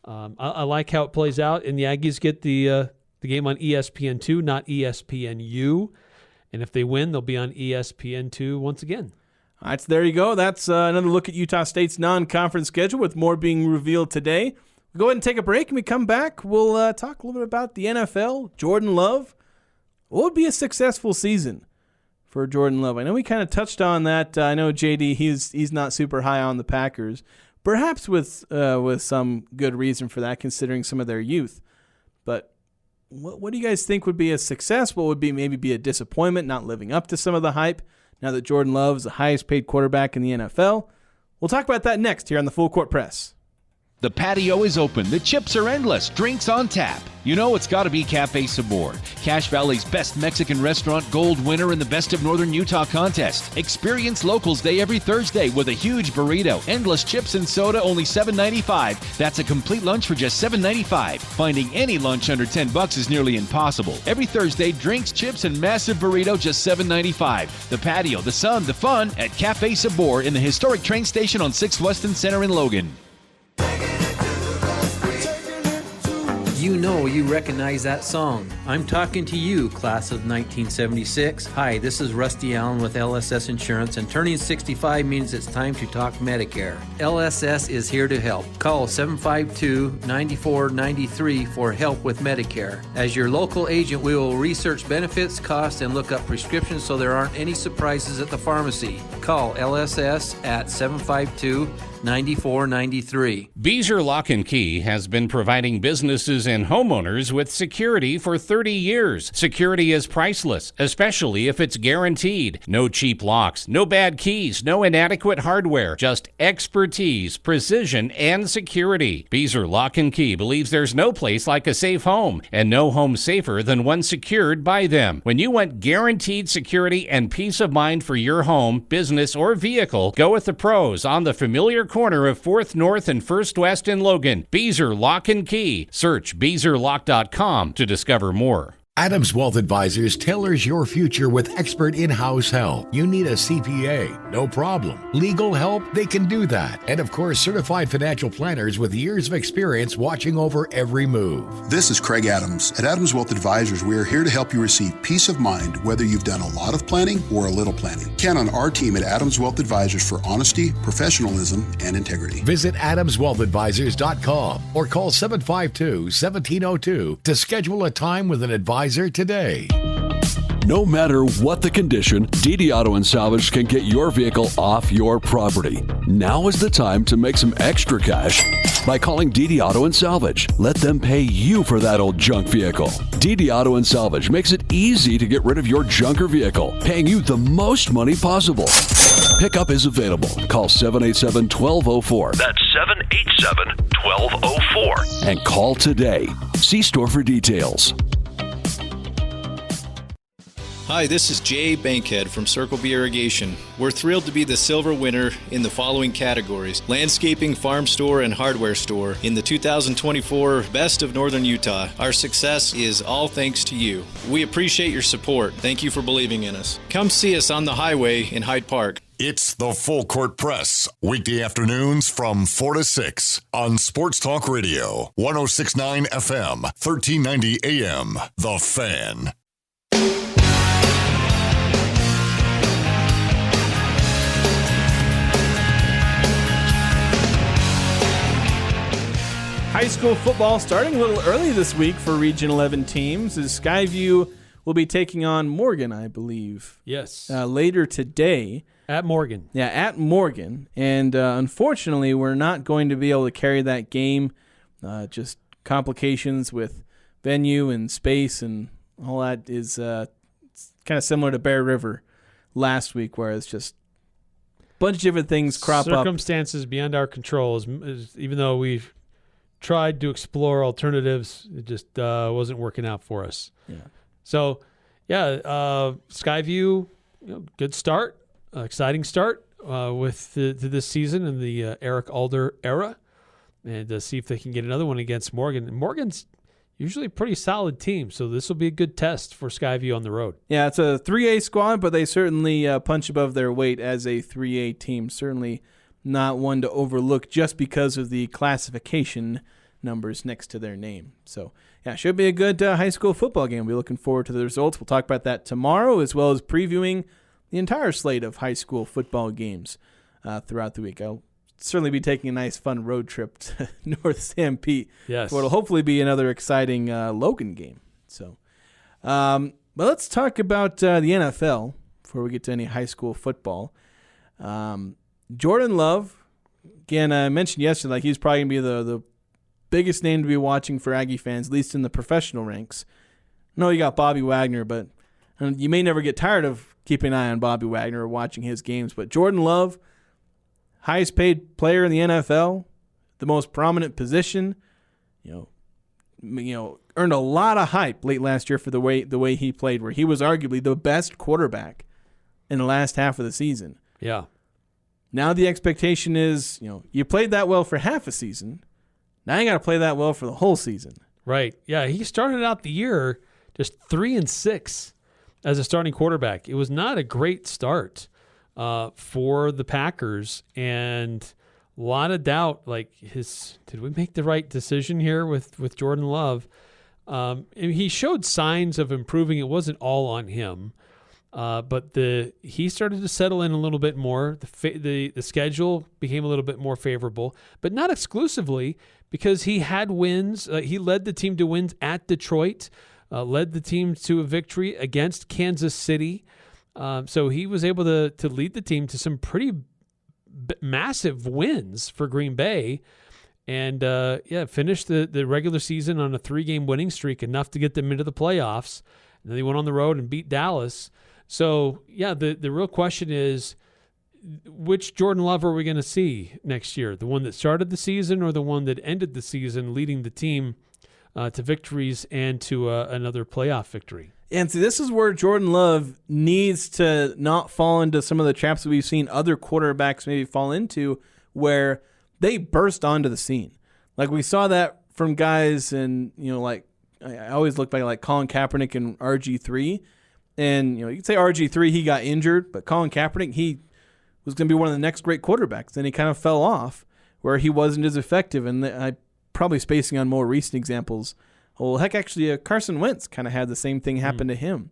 I like how it plays out, and the Aggies get the game on ESPN2, not ESPNU, and if they win, they'll be on ESPN2 once again. All right, so there you go. That's another look at Utah State's non-conference schedule, with more being revealed today. We'll go ahead and take a break, and we come back. We'll talk a little bit about the NFL, Jordan Love. What would be a successful season for Jordan Love? I know we kind of touched on that. I know JD, he's not super high on the Packers, perhaps with some good reason for that, considering some of their youth. But what do you guys think would be a success? What would maybe be a disappointment, not living up to some of the hype, now that Jordan Love is the highest paid quarterback in the NFL? We'll talk about that next here on the Full Court Press. The patio is open. The chips are endless. Drinks on tap. You know it's got to be Cafe Sabor, Cache Valley's best Mexican restaurant, gold winner in the Best of Northern Utah contest. Experience Locals Day every Thursday with a huge burrito, endless chips and soda, only $7.95. That's a complete lunch for just $7.95. Finding any lunch under $10 is nearly impossible. Every Thursday, drinks, chips, and massive burrito, just $7.95. The patio, the sun, the fun at Cafe Sabor in the historic train station on 6th Weston Center in Logan. You know you recognize that song. I'm talking to you, class of 1976. Hi, this is Rusty Allen with LSS Insurance, and turning 65 means it's time to talk Medicare. LSS is here to help. Call 752-9493 for help with Medicare. As your local agent, we will research benefits, costs, and look up prescriptions so there aren't any surprises at the pharmacy. Call LSS at 752-9493. Beezer Lock and Key has been providing businesses and homeowners with security for 30 years. Security is priceless, especially if it's guaranteed. No cheap locks, no bad keys, no inadequate hardware, just expertise, precision, and security. Beezer Lock and Key believes there's no place like a safe home, and no home safer than one secured by them. When you want guaranteed security and peace of mind for your home, business, or vehicle, go with the pros on the familiar corner of 4th North and 1st West in Logan. Beezer Lock and Key. Search BeezerLock.com to discover more. Adams Wealth Advisors tailors your future with expert in-house help. You need a CPA? No problem. Legal help? They can do that. And of course, certified financial planners with years of experience watching over every move. This is Craig Adams. At Adams Wealth Advisors, we are here to help you receive peace of mind whether you've done a lot of planning or a little planning. Count on our team at Adams Wealth Advisors for honesty, professionalism, and integrity. Visit AdamsWealthAdvisors.com or call 752-1702 to schedule a time with an advisor today. No matter what the condition, DD Auto and Salvage can get your vehicle off your property. Now is the time to make some extra cash by calling DD Auto and Salvage. Let them pay you for that old junk vehicle. DD Auto and Salvage makes it easy to get rid of your junker vehicle, paying you the most money possible. Pickup is available. Call 787-1204. That's 787-1204. And call today. See store for details. Hi, this is Jay Bankhead from Circle B Irrigation. We're thrilled to be the silver winner in the following categories: landscaping, farm store, and hardware store in the 2024 Best of Northern Utah. Our success is all thanks to you. We appreciate your support. Thank you for believing in us. Come see us on the highway in Hyde Park. It's the Full Court Press, weekday afternoons from 4 to 6 on Sports Talk Radio, 106.9 FM, 1390 AM, The Fan. High school football starting a little early this week for Region 11 teams as Skyview will be taking on Morgan, I believe. Yes. Later today. At Morgan. Yeah, at Morgan. And unfortunately, we're not going to be able to carry that game. Just complications with venue and space and all that is kind of similar to Bear River last week, where it's just a bunch of different things crop up. Circumstances beyond our control, even though we've tried to explore alternatives, it just wasn't working out for us. Yeah. So, Skyview, good start, exciting start with this season in the Eric Alder era, and see if they can get another one against Morgan. Morgan's usually a pretty solid team, so this will be a good test for Skyview on the road. Yeah, it's a 3A squad, but they certainly punch above their weight as a 3A team. Certainly not one to overlook just because of the classification numbers next to their name. So, yeah, should be a good high school football game. We're looking forward to the results. We'll talk about that tomorrow, as well as previewing the entire slate of high school football games throughout the week. I'll certainly be taking a nice, fun road trip to North San Pete. Yes. What'll hopefully be another exciting Logan game. So, but let's talk about the NFL before we get to any high school football. Jordan Love, again, I mentioned yesterday, he's probably going to be the biggest name to be watching for Aggie fans, at least in the professional ranks. I know you got Bobby Wagner, but you may never get tired of keeping an eye on Bobby Wagner or watching his games. But Jordan Love, highest paid player in the NFL, the most prominent position, earned a lot of hype late last year for the way he played, where he was arguably the best quarterback in the last half of the season. Yeah. Now the expectation is, you played that well for half a season. Now you got to play that well for the whole season. Right. Yeah, he started out the year just 3-6 as a starting quarterback. It was not a great start for the Packers, and a lot of doubt. Did we make the right decision here with Jordan Love? And he showed signs of improving. It wasn't all on him. But he started to settle in a little bit more. The schedule became a little bit more favorable, but not exclusively, because he had wins. He led the team to wins at Detroit, led the team to a victory against Kansas City. So he was able to lead the team to some pretty massive wins for Green Bay, and finished the regular season on a 3-game winning streak, enough to get them into the playoffs. And then they went on the road and beat Dallas. So, the real question is, which Jordan Love are we going to see next year? The one that started the season or the one that ended the season leading the team to victories and to another playoff victory? And see, this is where Jordan Love needs to not fall into some of the traps that we've seen other quarterbacks maybe fall into, where they burst onto the scene. Like we saw that from guys in, like I always look back at like Colin Kaepernick and RG3. And, you could say RG3, he got injured, but Colin Kaepernick, he was going to be one of the next great quarterbacks. Then he kind of fell off where he wasn't as effective. And I probably spacing on more recent examples. Well, heck, actually, Carson Wentz kind of had the same thing happen to him,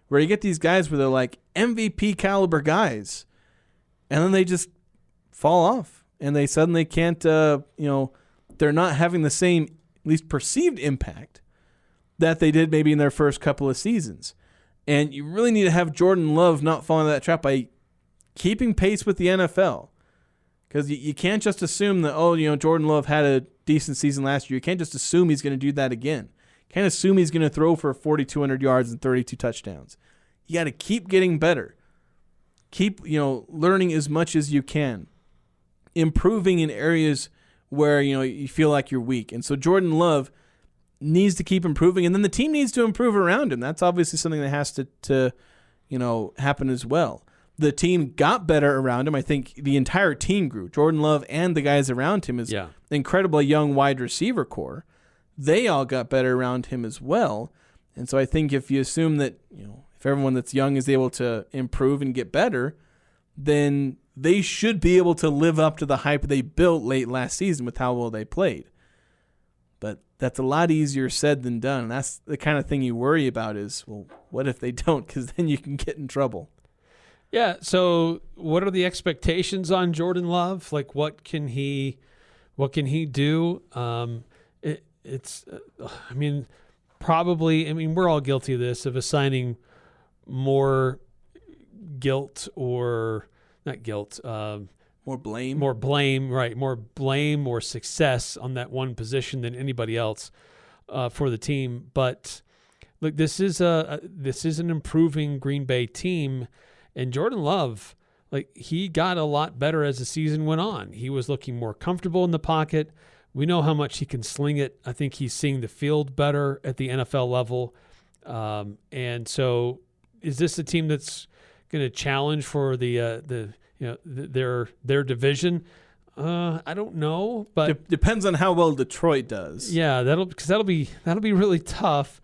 where you get these guys where they're like MVP caliber guys, and then they just fall off, and they suddenly can't, they're not having the same, at least perceived impact that they did maybe in their first couple of seasons. And you really need to have Jordan Love not fall into that trap by keeping pace with the NFL. Because you can't just assume that, Jordan Love had a decent season last year. You can't just assume he's going to do that again. You can't assume he's going to throw for 4,200 yards and 32 touchdowns. You got to keep getting better. Keep, learning as much as you can. Improving in areas where, you feel like you're weak. And so Jordan Love needs to keep improving, and then the team needs to improve around him. That's obviously something that has to happen as well. The team got better around him. I think the entire team grew. Jordan Love and the guys around him is incredibly young wide receiver core. They all got better around him as well. And so I think if you assume that, if everyone that's young is able to improve and get better, then they should be able to live up to the hype they built late last season with how well they played. But that's a lot easier said than done. And that's the kind of thing you worry about is, well, what if they don't? Because then you can get in trouble. Yeah, so what are the expectations on Jordan Love? Like, what can he do? Probably, we're all guilty of this, of assigning more guilt or not guilt, more blame, right? More blame or success on that one position than anybody else for the team. But look, this is an improving Green Bay team. And Jordan Love, he got a lot better as the season went on. He was looking more comfortable in the pocket. We know how much he can sling it. I think he's seeing the field better at the NFL level. And so, is this a team that's going to challenge for their division? I don't know, but depends on how well Detroit does. Yeah, that'll be really tough.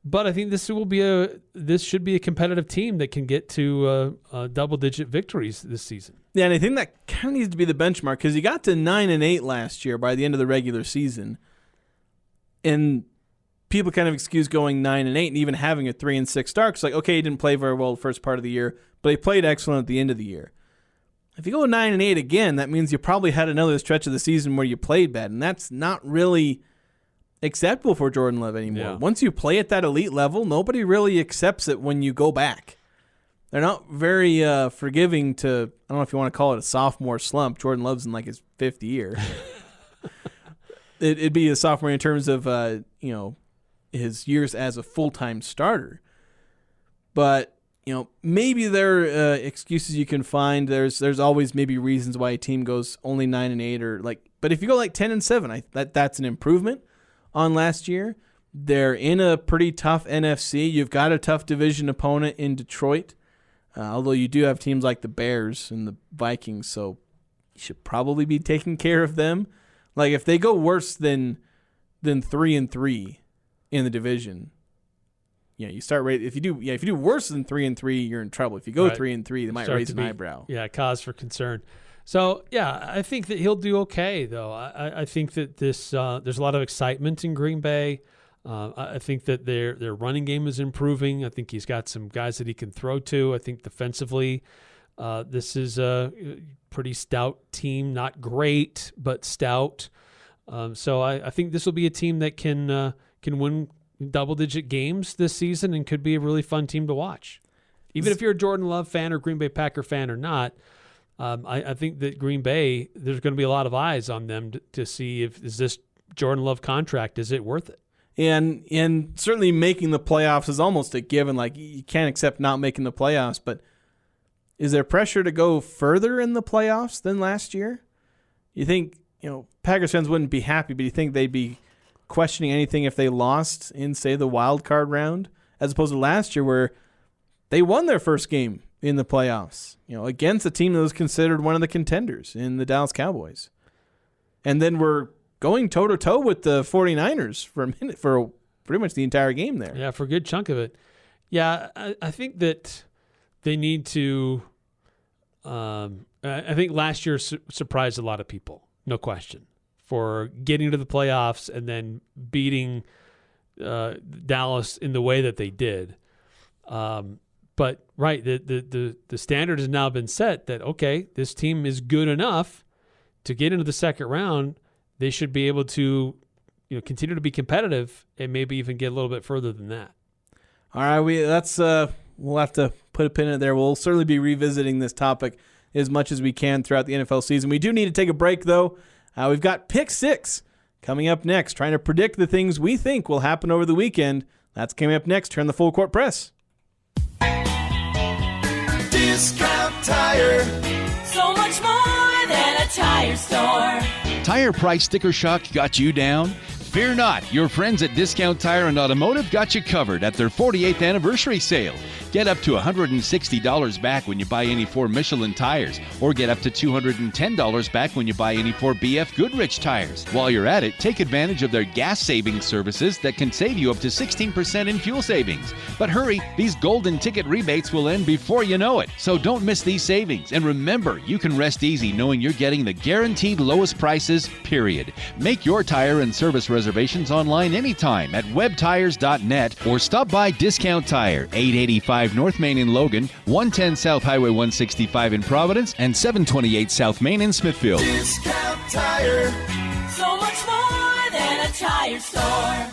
But I think this should be a competitive team that can get to double-digit victories this season. Yeah, and I think that kind of needs to be the benchmark because you got to 9-8 last year by the end of the regular season, and people kind of excuse going 9-8 and even having a 3-6 start. It's like, okay, he didn't play very well the first part of the year, but he played excellent at the end of the year. If you go 9-8 again, that means you probably had another stretch of the season where you played bad, and that's not really acceptable for Jordan Love anymore. Yeah. Once you play at that elite level, nobody really accepts it when you go back. They're not very forgiving to, I don't know if you want to call it a sophomore slump. Jordan Love's in like his fifth year. It'd be a sophomore in terms of his years as a full-time starter. But maybe there are excuses you can find. There's always maybe reasons why a team goes only 9-8 or but if you go 10-7, that's an improvement on last year. They're in a pretty tough NFC. You've got a tough division opponent in Detroit, although you do have teams like the Bears and the Vikings, so you should probably be taking care of them. If they go worse than 3-3 in the division, you start right. If you do worse than 3-3, you're in trouble. If you go 3-3, they might raise an eyebrow. Yeah, cause for concern. So, yeah, I think that he'll do okay, though. I think that there's a lot of excitement in Green Bay. I think that their running game is improving. I think he's got some guys that he can throw to. I think defensively, this is a pretty stout team. Not great, but stout. So I think this will be a team that can win double-digit games this season and could be a really fun team to watch. Even if you're a Jordan Love fan or Green Bay Packer fan or not, I think that Green Bay, there's going to be a lot of eyes on them to see is this Jordan Love contract, is it worth it? And certainly making the playoffs is almost a given. You can't accept not making the playoffs, but is there pressure to go further in the playoffs than last year? You think, Packers fans wouldn't be happy, but you think they'd be questioning anything if they lost in, say, the wild card round, as opposed to last year where they won their first game in the playoffs, against a team that was considered one of the contenders in the Dallas Cowboys. And then we're going toe-to-toe with the 49ers for pretty much the entire game there. Yeah, for a good chunk of it. Yeah, I think that they need to I think last year surprised a lot of people, no question, for getting to the playoffs and then beating Dallas in the way that they did. But right, the standard has now been set that, okay, this team is good enough to get into the second round. They should be able to, continue to be competitive and maybe even get a little bit further than that. All right, we'll have to put a pin in it there. We'll certainly be revisiting this topic as much as we can throughout the NFL season. We do need to take a break, though. We've got Pick 6 coming up next, trying to predict the things we think will happen over the weekend. That's coming up next. Turn the Full Court Press. Discount Tire. So much more than a tire store. Tire price sticker shock got you down? Fear not, your friends at Discount Tire and Automotive got you covered at their 48th anniversary sale. Get up to $160 back when you buy any 4 Michelin tires, or get up to $210 back when you buy any 4 BF Goodrich tires. While you're at it, take advantage of their gas saving services that can save you up to 16% in fuel savings. But hurry, these golden ticket rebates will end before you know it. So don't miss these savings. And remember, you can rest easy knowing you're getting the guaranteed lowest prices, period. Make your tire and service reservations online anytime at webtires.net or stop by Discount Tire, 885 North Main in Logan, 110 South Highway 165 in Providence, and 728 South Main in Smithfield. Discount Tire. So much more than a tire store.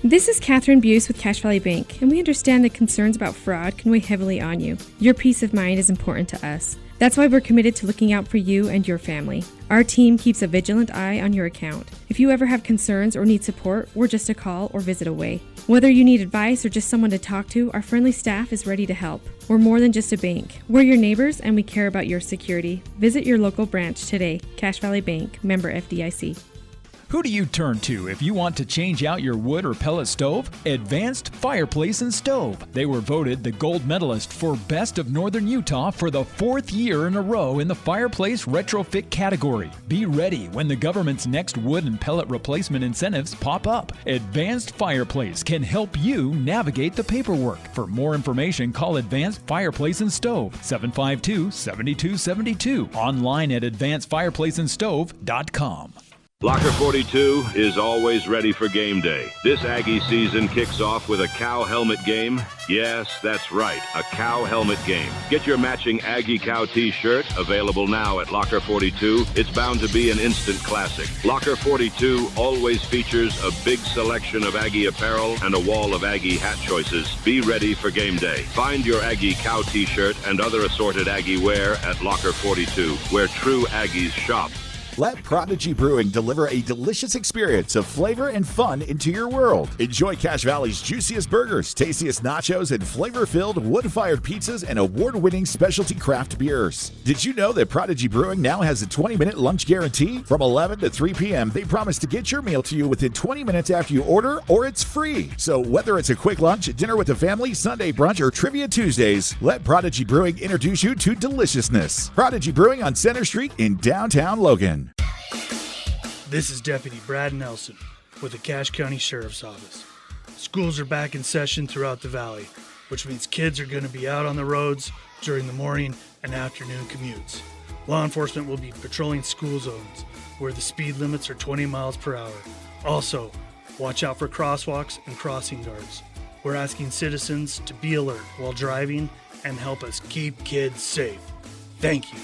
This is Catherine Buse with Cache Valley Bank, and we understand that concerns about fraud can weigh heavily on you. Your peace of mind is important to us. That's why we're committed to looking out for you and your family. Our team keeps a vigilant eye on your account. If you ever have concerns or need support, we're just a call or visit away. Whether you need advice or just someone to talk to, our friendly staff is ready to help. We're more than just a bank. We're your neighbors and we care about your security. Visit your local branch today. Cache Valley Bank, member FDIC. Who do you turn to if you want to change out your wood or pellet stove? Advanced Fireplace and Stove. They were voted the gold medalist for Best of Northern Utah for the 4th year in a row in the fireplace retrofit category. Be ready when the government's next wood and pellet replacement incentives pop up. Advanced Fireplace can help you navigate the paperwork. For more information, call Advanced Fireplace and Stove, 752-7272. Online at advancedfireplaceandstove.com. Locker 42 is always ready for game day. This Aggie season kicks off with a cow helmet game. Yes, that's right, a cow helmet game. Get your matching Aggie Cow t-shirt, available now at Locker 42. It's bound to be an instant classic. Locker 42 always features a big selection of Aggie apparel and a wall of Aggie hat choices. Be ready for game day. Find your Aggie Cow t-shirt and other assorted Aggie wear at Locker 42, where true Aggies shop. Let Prodigy Brewing deliver a delicious experience of flavor and fun into your world. Enjoy Cache Valley's juiciest burgers, tastiest nachos, and flavor-filled wood-fired pizzas and award-winning specialty craft beers. Did you know that Prodigy Brewing now has a 20-minute lunch guarantee? From 11 to 3 p.m., they promise to get your meal to you within 20 minutes after you order, or it's free. So whether it's a quick lunch, dinner with the family, Sunday brunch, or Trivia Tuesdays, let Prodigy Brewing introduce you to deliciousness. Prodigy Brewing on Center Street in downtown Logan. This is Deputy Brad Nelson with the Cache County Sheriff's Office. Schools are back in session throughout the valley, which means kids are going to be out on the roads during the morning and afternoon commutes. Law enforcement will be patrolling school zones where the speed limits are 20 miles per hour. Also, watch out for crosswalks and crossing guards. We're asking citizens to be alert while driving and help us keep kids safe. Thank you.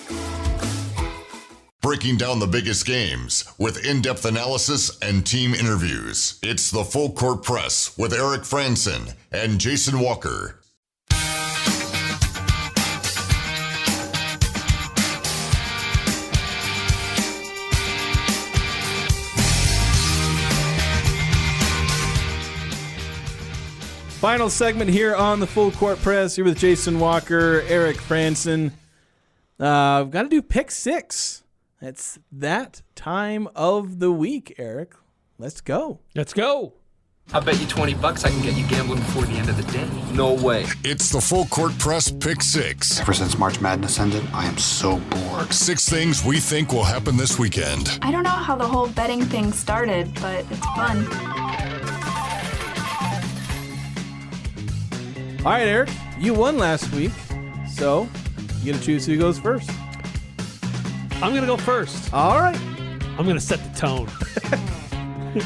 Breaking down the biggest games with in-depth analysis and team interviews. It's the Full Court Press with Eric Frandsen and Jason Walker. Final segment here on the Full Court Press. Here with Jason Walker, Eric Frandsen. We've got to do Pick 6. It's that time of the week, Eric. Let's go. Let's go. I bet you $20 I can get you gambling before the end of the day. No way. It's the Full Court Press Pick 6. Ever since March Madness ended, I am so bored. 6 things we think will happen this weekend. I don't know how the whole betting thing started, but it's fun. All right, Eric, you won last week, so you get to choose who goes first. I'm going to go first. All right. I'm going to set the tone.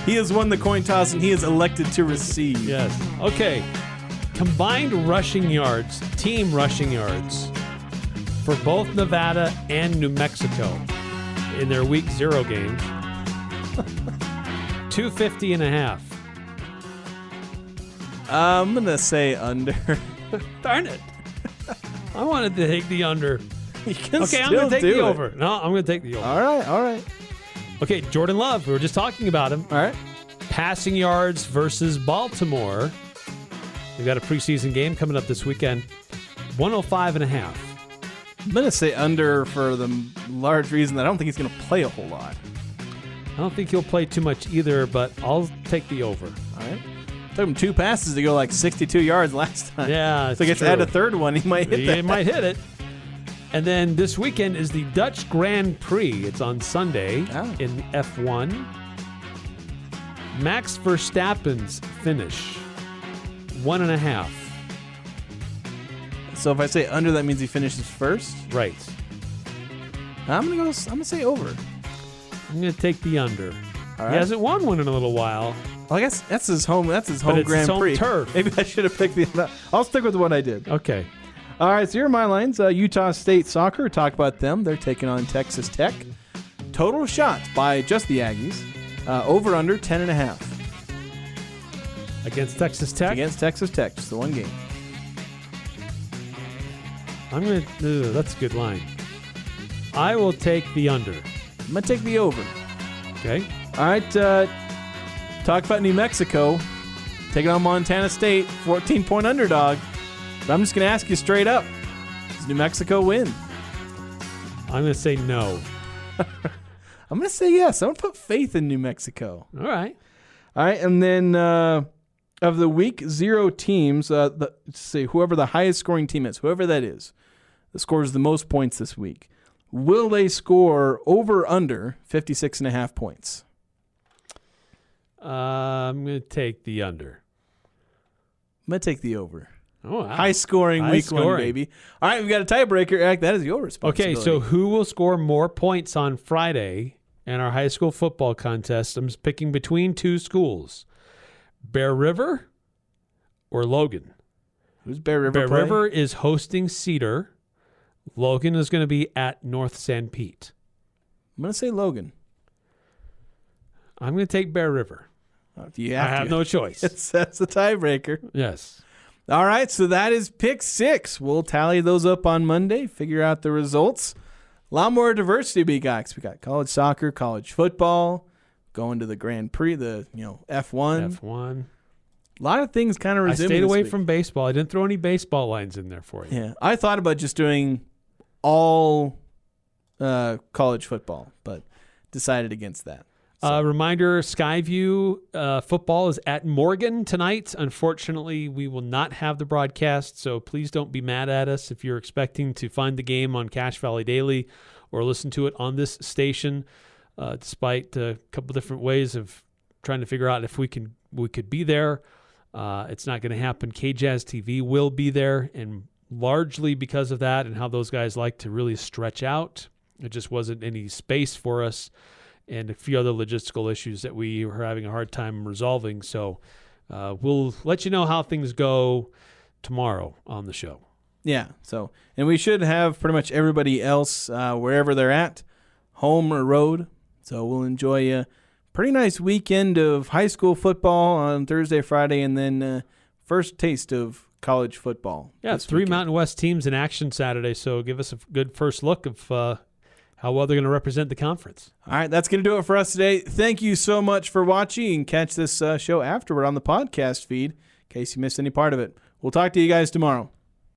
He has won the coin toss, and he is elected to receive. Yes. Okay. Combined rushing yards, team rushing yards, for both Nevada and New Mexico in their Week 0 games. 250.5. I'm going to say under. Darn it. I wanted to take the under. You can okay, I'm still going to take do the it. over. No, I'm going to take the over. All right. Okay, Jordan Love. We were just talking about him. All right. Passing yards versus Baltimore. We've got a preseason game coming up this weekend. 105.5. I'm going to say under for the large reason that I don't think he's going to play a whole lot. I don't think he'll play too much either, but I'll take the over. All right. Took him 2 passes to go like 62 yards last time. Yeah, so I guess add a third one. He might hit that. He might hit it. And then this weekend is the Dutch Grand Prix. It's on Sunday in F1. Max Verstappen's finish, 1.5. So if I say under, that means he finishes first? Right. I'm gonna say over. I'm gonna take the under. All right. He hasn't won one in a little while. Well, I guess that's his home. That's his But home it's Grand his home Prix. turf. Maybe I should have picked the. I'll stick with what I did. Okay. All right. So here are my lines. Utah State soccer. Talk about them. They're taking on Texas Tech. Total shots by just the Aggies. Over under 10.5. Against Texas Tech. Against Texas Tech. Just the one game. That's a good line. I will take the under. I'm gonna take the over. Okay. All right. Talk about New Mexico taking on Montana State, 14-point underdog. But I'm just gonna ask you straight up: does New Mexico win? I'm gonna say no. I'm gonna say yes. I'm gonna put faith in New Mexico. All right. And then of the Week 0 teams, let's see, whoever the highest scoring team is, whoever that is, that scores the most points this week, will they score over under 56.5 points? I'm going to take the under. I'm going to take the over. Oh, wow. High scoring Week 1, baby. All right, we've got a tiebreaker, Eric. That is your responsibility. Okay, so who will score more points on Friday in our high school football contest? I'm just picking between 2 schools. Bear River or Logan? Who's Bear River Bear playing? River is hosting Cedar. Logan is going to be at North San Pete. I'm going to say Logan. I'm going to take Bear River. I have no choice. That's the tiebreaker. Yes. All right, so that is pick 6. We'll tally those up on Monday, figure out the results. A lot more diversity we got. We got college soccer, college football, going to the Grand Prix, the F1. F1. A lot of things kind of I resuming. stayed away this week. from baseball. I didn't throw any baseball lines in there for you. Yeah, I thought about just doing all college football, but decided against that. Reminder, Skyview football is at Morgan tonight. Unfortunately, we will not have the broadcast, so please don't be mad at us if you're expecting to find the game on Cache Valley Daily or listen to it on this station, despite a couple different ways of trying to figure out if we could be there. It's not going to happen. KJazz TV will be there, and largely because of that and how those guys like to really stretch out, it just wasn't any space for us. And a few other logistical issues that we were having a hard time resolving. So we'll let you know how things go tomorrow on the show. Yeah. And we should have pretty much everybody else wherever they're at, home or road. So we'll enjoy a pretty nice weekend of high school football on Thursday, Friday, and then first taste of college football. Yeah, it's 3 Mountain West teams in action Saturday. So give us a good first look of how well they're going to represent the conference. All right, that's going to do it for us today. Thank you so much for watching. You can catch this show afterward on the podcast feed in case you missed any part of it. We'll talk to you guys tomorrow.